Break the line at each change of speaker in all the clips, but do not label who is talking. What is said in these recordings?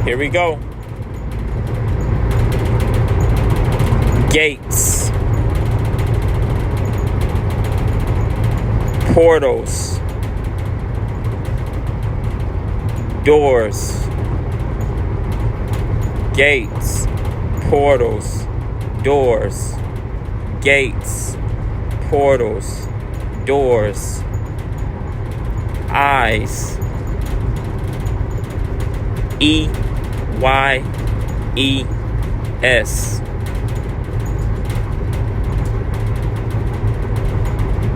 Here we go. Gates. Portals. Doors. Gates. Portals. Doors. Gates. Portals. Doors. Eyes. EYES.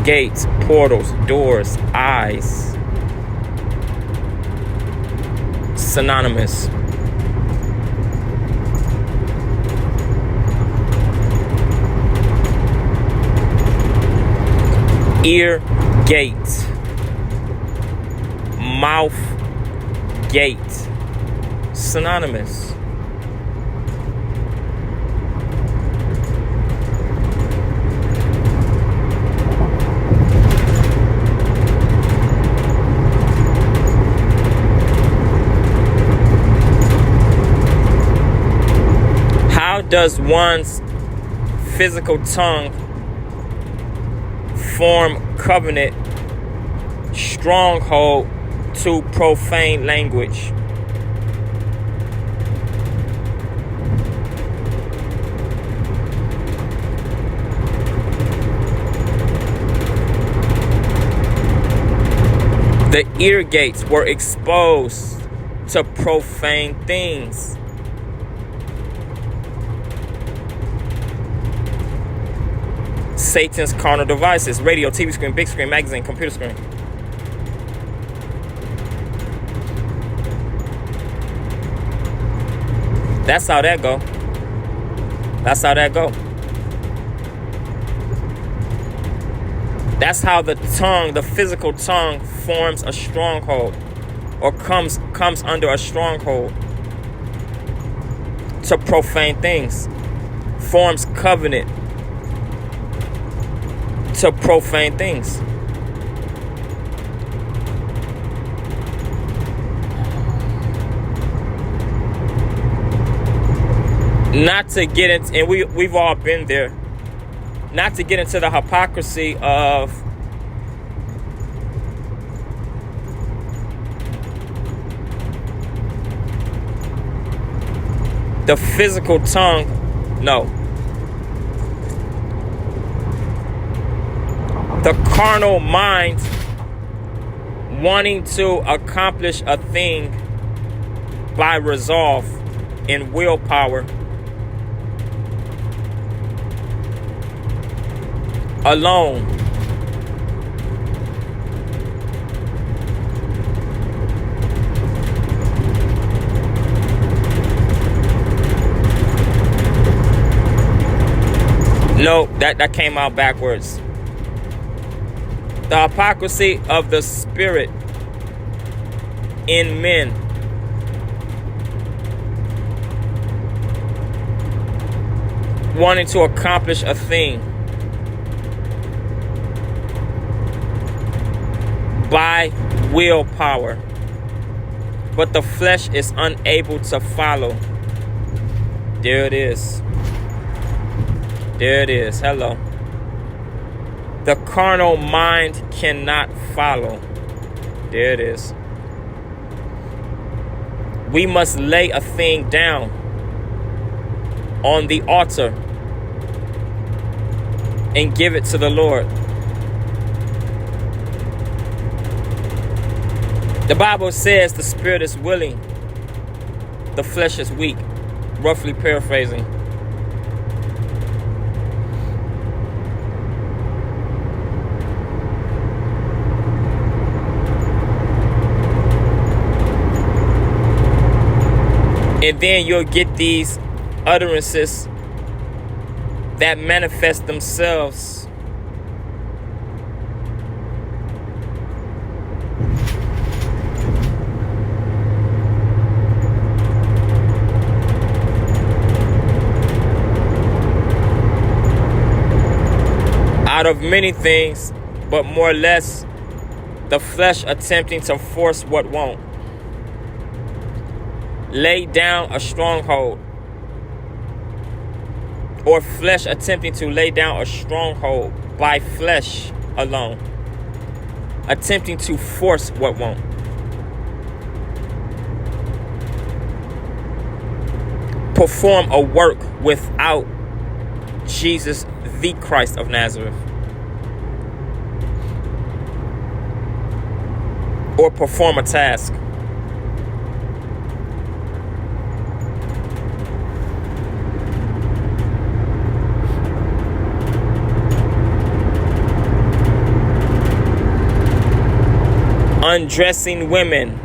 Gates, portals, doors, eyes. Synonymous. Ear gate. Mouth gate. Synonymous. How does one's physical tongue form covenant stronghold to profane language? The ear gates were exposed to profane things. Satan's carnal devices: radio, TV screen, big screen, magazine, computer screen. That's how that go. That's how that go. That's how the tongue, the physical tongue, forms a stronghold, or comes under a stronghold to profane things. Forms covenant to profane things. Not to get into, and we've all been there, not to get into the hypocrisy of the physical tongue. No. The carnal mind wanting to accomplish a thing by resolve and willpower alone. No, that came out backwards. The hypocrisy of the spirit in men. Wanting to accomplish a thing by willpower, but the flesh is unable to follow. There it is. There it is. Hello. The carnal mind cannot follow. There it is. We must lay a thing down on the altar and give it to the Lord. The Bible says the spirit is willing, the flesh is weak. Roughly paraphrasing. And then you'll get these utterances that manifest themselves out of many things, but more or less the flesh attempting to force what won't. lay down a stronghold, or flesh attempting to lay down a stronghold by flesh alone, attempting to force what won't. Perform a work without Jesus, the Christ of Nazareth. Or perform a task. Undressing women.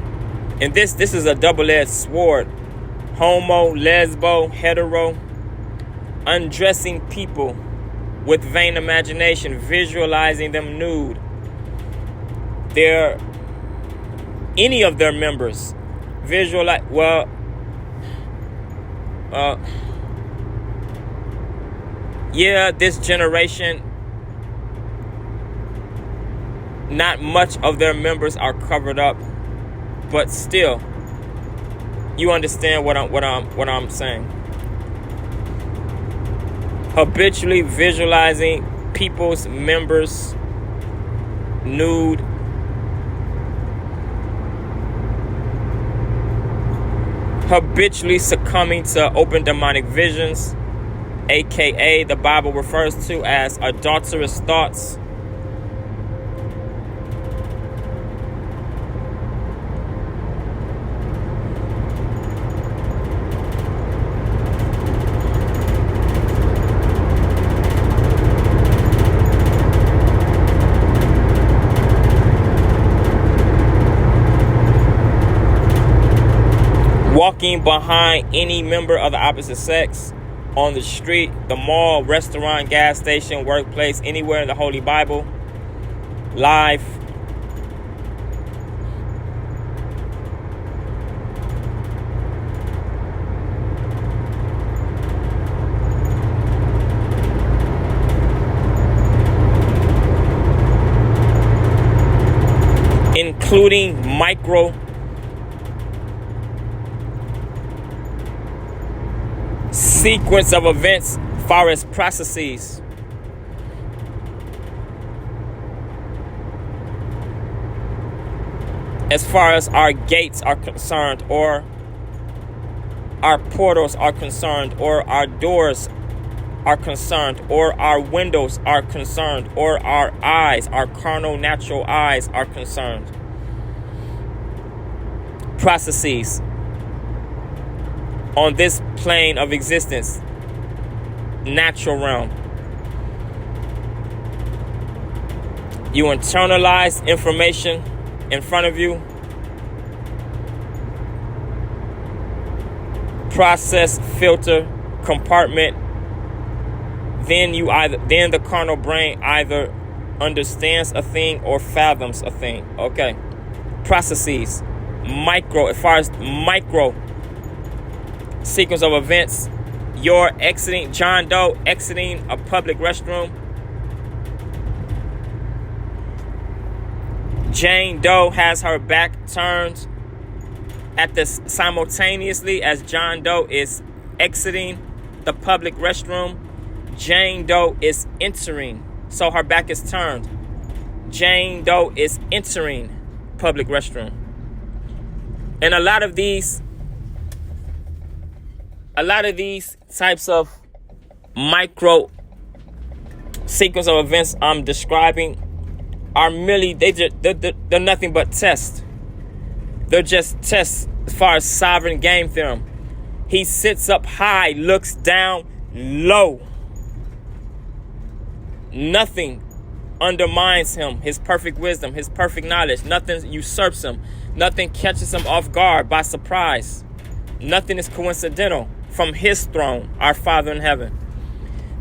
And this is a double-edged sword. Homo, lesbo, hetero. Undressing people with vain imagination, visualizing them nude. Any of their members visualize. Well, this generation, not much of their members are covered up, but still, you understand what I'm saying. Habitually visualizing people's members nude. Habitually succumbing to open demonic visions, aka the Bible refers to as adulterous thoughts. Walking behind any member of the opposite sex on the street, the mall, restaurant, gas station, workplace, anywhere in the Holy Bible, live. Including micro sequence of events far as processes. As far as our gates are concerned, or our portals are concerned, or our doors are concerned, or our windows are concerned, or our eyes, our carnal natural eyes are concerned. Processes on this plane of existence, natural realm. You internalize information in front of you, process, filter, compartment. Then the carnal brain either understands a thing or fathoms a thing. Okay. Processes, as far as micro sequence of events. You're John Doe exiting a public restroom. Jane Doe has her back turned simultaneously as John Doe is exiting the public restroom. Jane Doe is entering, so her back is turned. Jane Doe is entering public restroom. And a lot of these types of micro sequence of events I'm describing are merely, they're nothing but tests. They're just tests as far as sovereign game theorem. He sits up high, looks down low. Nothing undermines him, his perfect wisdom, his perfect knowledge. Nothing usurps him. Nothing catches him off guard by surprise. Nothing is coincidental from his throne, our Father in heaven.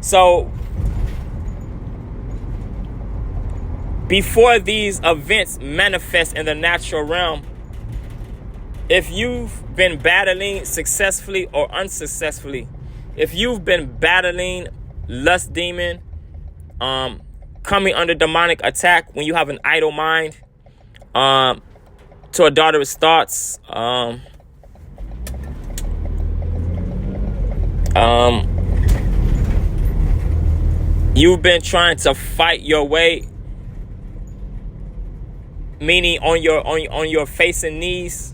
So, before these events manifest in the natural realm, if you've been battling successfully or unsuccessfully, if you've been battling lust demon, coming under demonic attack when you have an idle mind, to adulterous thoughts, You've been trying to fight your way, meaning on your face and knees,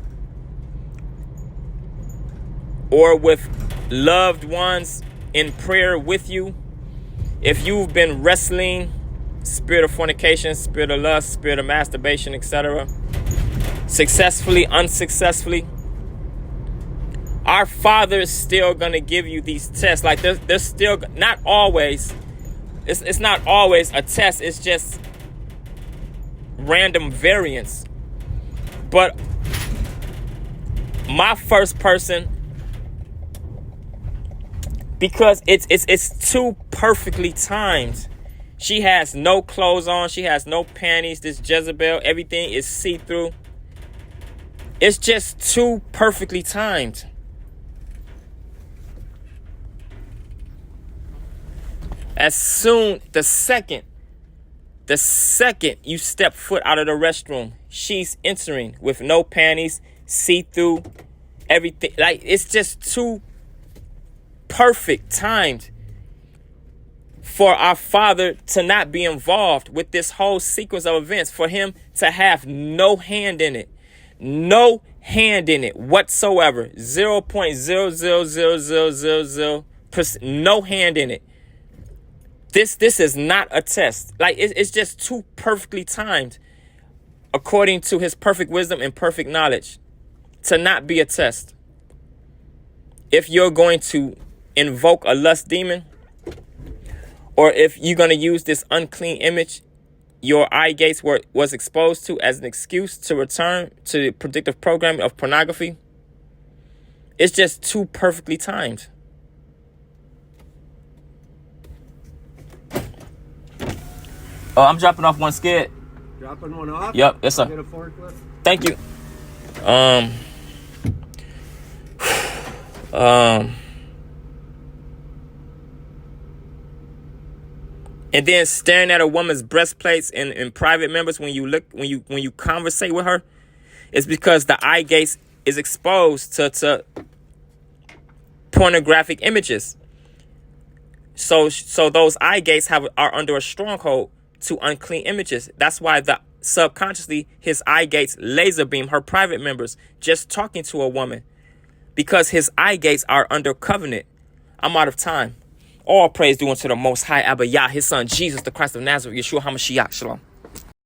or with loved ones in prayer with you. If you've been wrestling spirit of fornication, spirit of lust, spirit of masturbation, etc., successfully, unsuccessfully, our Father is still going to give you these tests. Like there's still not always, it's not always a test. It's just random variance. But my first person, because it's too perfectly timed. She has no clothes on. She has no panties. This Jezebel, everything is see-through. It's just too perfectly timed. As soon, the second you step foot out of the restroom, she's entering with no panties, see-through, everything. Like, it's just too perfect timed for our Father to not be involved with this whole sequence of events, for him to have no hand in it. No hand in it whatsoever. 0.00000%, no hand in it. This is not a test. Like, it's just too perfectly timed, according to his perfect wisdom and perfect knowledge, to not be a test. If you're going to invoke a lust demon, or if you're going to use this unclean image your eye gates was exposed to as an excuse to return to the predictive programming of pornography, it's just too perfectly timed. Oh, I'm dropping off one skid.
Dropping one off?
Yep, yes sir.
Get a forklift?
Thank you. And then staring at a woman's breastplates in private members when you conversate with her, it's because the eye gaze is exposed to pornographic images. So those eye gates are under a stronghold to unclean images. That's why the subconsciously his eye gates laser beam her private members just talking to a woman, because his eye gates are under covenant. I'm out of time. All praise due unto the Most High Abba Yah, his son Jesus, the Christ of Nazareth, Yeshua HaMashiach. Shalom.